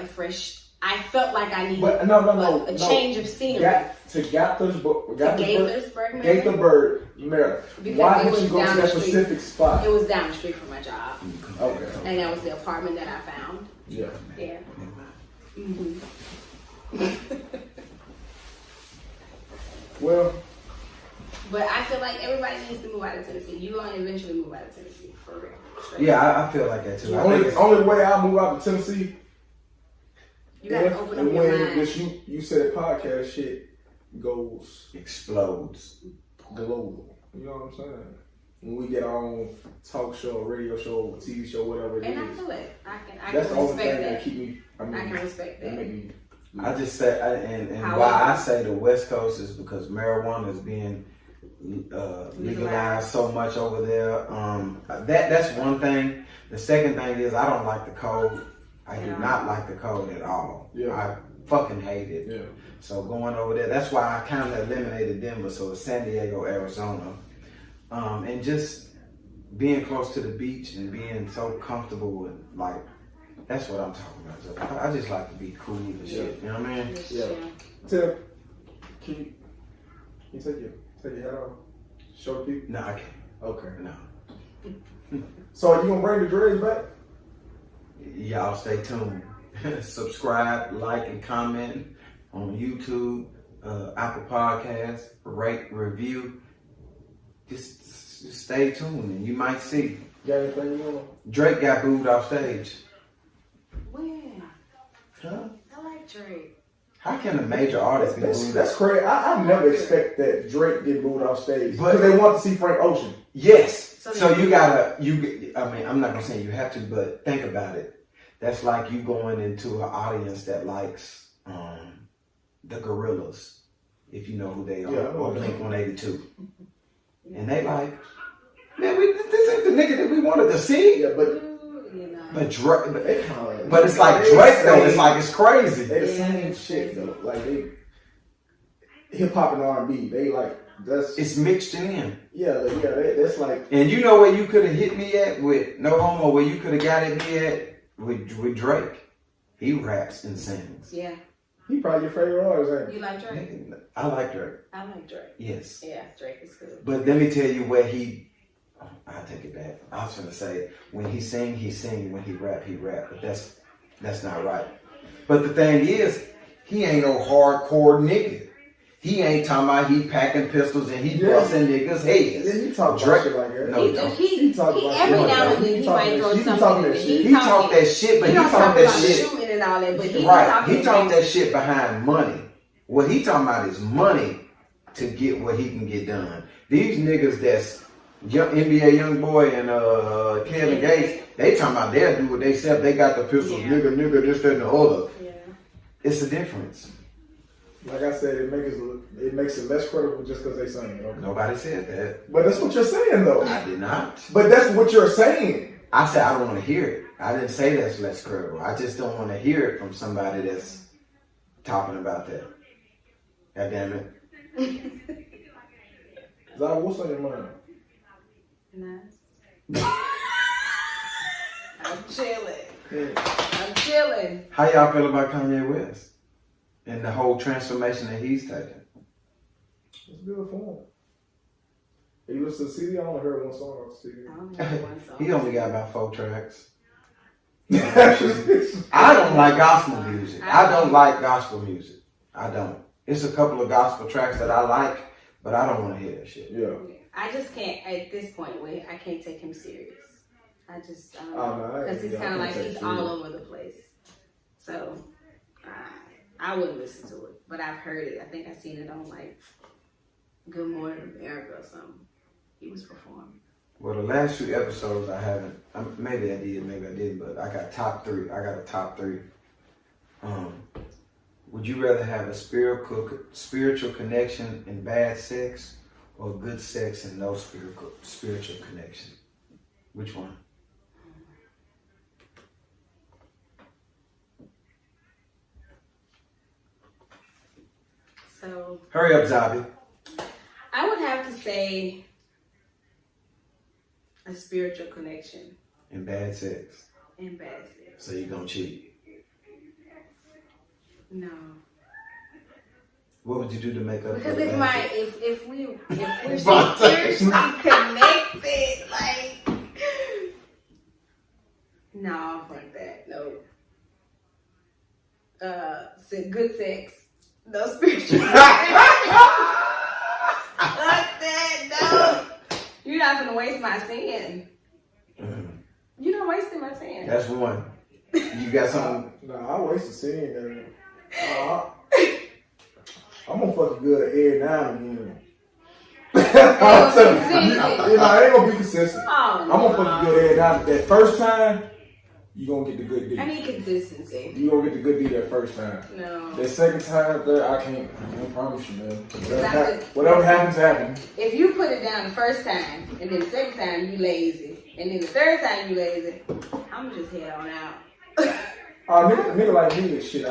I felt like I needed But no. a change of scenery. To Gaithersburg, Gaithersburg, Maryland. Because Why it did was you go to down that the street. specific spot? It was down the street from my job. Okay. And that was the apartment that I found. Yeah. Yeah. Mm-hmm. Well, But I feel like everybody needs to move out of Tennessee. You're going to eventually move out of Tennessee, for real. Straight. Yeah, I feel like that too. I think it's- only way I move out to Tennessee You got to if open and up your when mind. this you said podcast shit goes explodes. global. You know what I'm saying? When we get our own talk show, radio show, TV show, whatever it And I is. feel it. I That's can the only respect thing that that. keep me. I I can respect that that. make me. I just say, and However- why I say the West Coast is because marijuana is being legalized so much over there. That's one thing. The second thing is I don't like the cold. I do not like the cold at all. Yeah. I fucking hate it. Yeah. So going over there, that's why I kind of eliminated Denver. So it's San Diego, Arizona, and just being close to the beach and being so comfortable with, like, that's what I'm talking about. So I just like to be cool and shit. You know what I mean? Yeah. Tim, can you take your hat off? Show the people. No, I can't. Okay. No. So are you gonna bring the dreads back? Y'all stay tuned. Subscribe, like, and comment on YouTube, Apple Podcasts, rate, review. Just stay tuned and you might see. Got anything you want? Drake got booed off stage. When? Huh? I like Drake. How can a major artist be booed? That's crazy. I never expect that Drake get booed off stage But- because they want to see Frank Ocean. Yes. So So you gotta, I mean, I'm not gonna say you have to, but think about it. That's like you going into an audience that likes the Gorillas, if you know who they are, Yeah, I know or them. Blink 182. And they like, man, this ain't the nigga that we wanted to see. Yeah, but You know. But Drake, they kind of. but it's like Drake though. It's like it's crazy. They the Yeah, same it's shit crazy. though. Like they hip hop and R&B. They like that's It's mixed in. that's like And you know where you could have hit me at with no homo, where you could have got at me at with Drake. He raps and sings. Yeah. he probably your favorite artist, ain't You like Drake? I like Drake. I like Drake. Yes. Yeah, Drake is good. But let me tell you where I'll take it back. I was gonna say when he sing, he sing. When he rap, he rap. But that's not right. But the thing is, he ain't no hardcore nigga. He ain't talking about he packing pistols and he busting niggas' heads. Yeah, he talk about shit like that. No, he don't. He talk about every shit now like and then that. he might throw He something. talk that in. shit. He talk that shit, but he don't talk that about shit. shooting and all that, but he Right. He talking talking that shit behind money. What he talking about is money to get what he can get done. These niggas that's young NBA young boy and Kevin Gates, they talking about they'll do what they said. They got the pistols, nigga, this, that, and the other. Yeah. It's a difference. Like I said, it makes it less credible just because they saying it. Okay? Nobody said that. But that's what you're saying, though. I did not. But that's what you're saying. I said I don't want to hear it. I didn't say that's less credible. I just don't want to hear it from somebody that's talking about that. God damn it. Zara, what's on your mind? Nah. I'm chilling. I'm chilling. How y'all feel about Kanye West and the whole transformation that he's taken? It's good for him. You listen to the CD? I only heard one song off the CD. I don't have one song. He only got about 4 tracks. I don't like gospel music. I don't like gospel music. I don't. It's a couple of gospel tracks that I like, but I don't want to hear that shit. Yeah. I just can't, at this point, I can't take him serious. I just, no, because he's kind of like, he's all over the place. So, I wouldn't listen to it, but I've heard it. I think I've seen it on like Good Morning America or something. He was performing. Well, the last few episodes I haven't. Maybe I did, maybe I didn't. But I got top 3. I got a top 3. Would you rather have a spiritual connection and bad sex, or good sex and no spiritual connection? Which one? So Hurry up, Xavi. I would have to say a spiritual connection And bad sex. and bad sex. So you gonna cheat? No, What would you do to make up because for the bad sex? if we're spiritually connected, like no, fuck that. No. Good sex. No spiritual. Fuck that. No. You're not gonna waste my sin. You're not wasting my sin. That's one. You got something? Nah, I wasted seeing that. I'm gonna fuck you good every now and then. I ain't gonna be consistent. Oh, I'm gonna fuck you good every now and then. That first time, you gonna get the good D. I need consistency. You gonna get the good D that first time. No. That second time, third, I can't promise you, man. Exactly. Whatever happens, happens. If you put it down the first time, and then the second time you lazy, and then the third time you lazy, I'm just head on out. Nigga like me, this shit.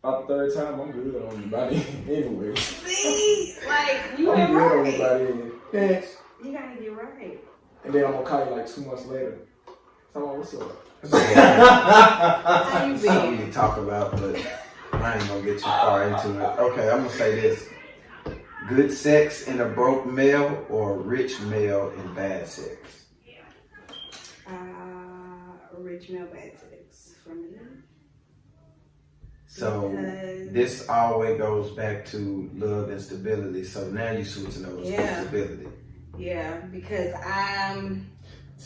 About the third time, I'm good on your body anyway. See, like you I'm ain't good on right. your body anyway. Thanks. You gotta get right. And then I'm gonna call you like 2 months later. Tell me what's up. How you Something been? to talk about, but I ain't gonna get too far into it. Okay, I'm gonna say this. Good sex in a broke male or a rich male in bad sex? Rich male bad sex for me. So this always goes back to love and stability. So now you switching over to stability. Yeah, because I'm.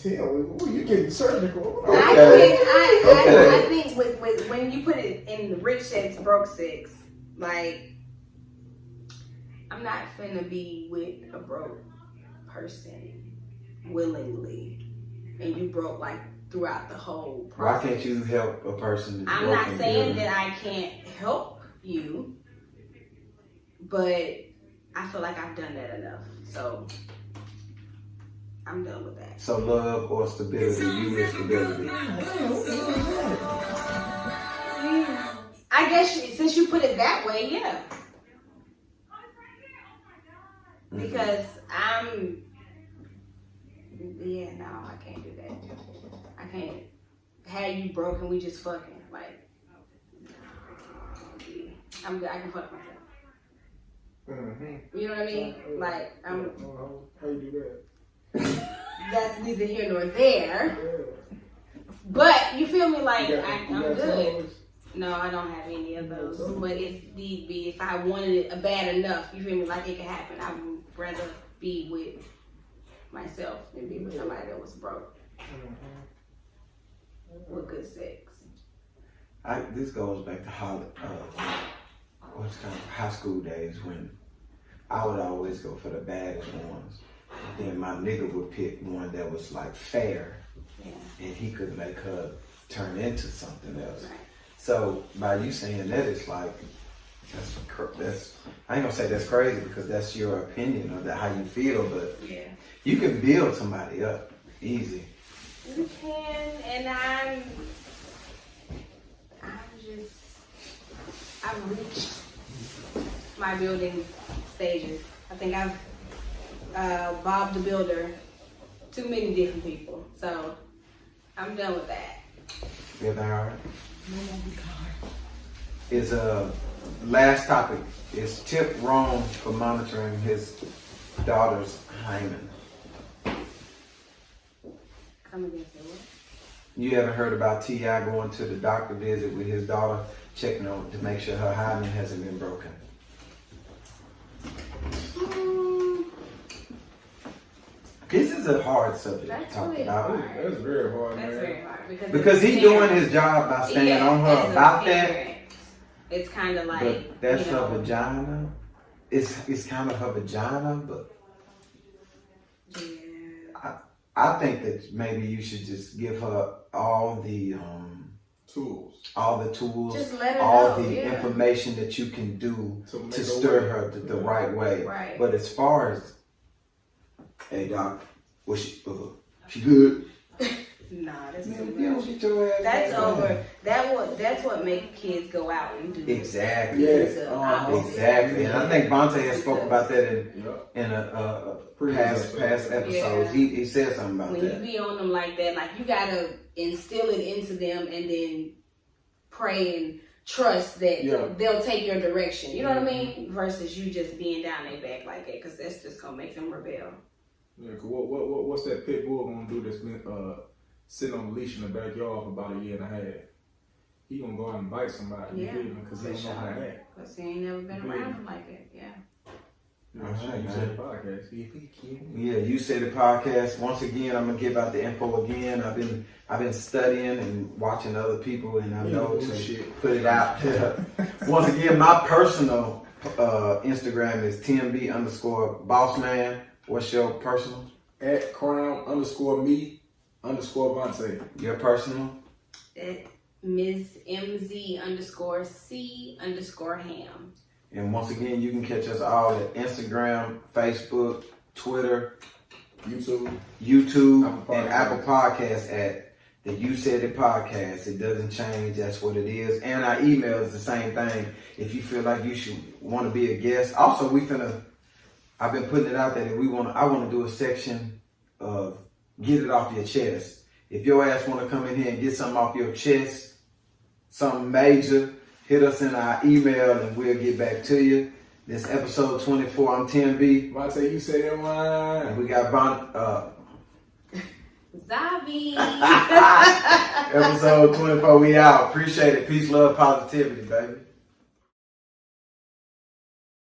Ooh, you getting surgical. I think with when you put it in the rich sex, broke sex, like I'm not finna be with a broke person willingly, and you broke like throughout the whole process. Why can't you help a person that's I'm broken not saying down? that I can't help you, but I feel like I've done that enough. So I'm done with that. So love or stability, you and stability. I guess since you put it that way, yeah. Because no, I can't do that. I can't have you broken, we just fucking, like, I'm good, I can fuck myself. Mm-hmm. You know what I mean? Like, How you do that? that's neither here nor there. But, you feel me, like, I'm good. No, I don't have any of those. But if need be, if I wanted it bad enough, you feel me, like it could happen, I would rather be with myself than be with somebody that was broke. With good sex. This goes back to high school days when I would always go for the baddest ones. Then my nigga would pick one that was like fair, and he could make her turn into something else. Right. So by you saying that, it's like that's I ain't gonna say that's crazy because that's your opinion or that how you feel, but you can build somebody up easy. You can, and I've reached my building stages. I think I've Bob the Builder too many different people, so I'm done with that. Everything all right? Is last topic is Tip wrong for monitoring his daughter's hymen? Come against it. What? You haven't heard about T.I. going to the doctor visit with his daughter, checking on to make sure her hymen hasn't been broken? This is a hard subject to talk really about. hard. That's very hard, That's man. very hard Because he's doing his job by staying on her as a about that. parent, it's kind of like, But that's you know, her vagina. It's kind of her vagina, but yeah. I think that maybe you should just give her all the Tools. Just let her all know, the information that you can do to stir her the right way. Right. But as far as, hey doc, was she good? Nah, that's Man, too you don't much. get your ass That's back. over. That's what makes kids go out and do. Exactly. Yes. the opposite. Exactly. And I think Vonte has spoke about that in a past episodes. Yeah. He said something about When that. you be on them like that, like you gotta instill it into them and then pray and trust that they'll take your direction. You know what I mean? Versus you just being down their back like that, because that's just gonna make them rebel. Yeah, cause what's that pit bull gonna do that's been sitting on the leash in the backyard for about a year and a half? He gonna go out and bite somebody, you feel me? Because he don't know how to act. Because he ain't never been around them like that, You said the podcast. See if he can. Yeah, you said the podcast. Once again, I'm gonna give out the info again. I've been studying and watching other people, and I know to put it out there. Once again, my personal Instagram is TMB_bossman. What's your personal? At crown_me_Vonte. Your personal? At Ms. MZ_C_ham. And once again, you can catch us all at Instagram, Facebook, Twitter, YouTube, and Apple Podcasts at the You Said It Podcast. It doesn't change. That's what it is. And our email is the same thing. If you feel like you should want to be a guest. Also, I've been putting it out there that I want to do a section of get it off your chest. If your ass want to come in here and get something off your chest, something major, hit us in our email and we'll get back to you. This episode 24. I'm Tim B. Vonte, you said it one. And we got Xavi. episode 24. We out. Appreciate it. Peace, love, positivity, baby.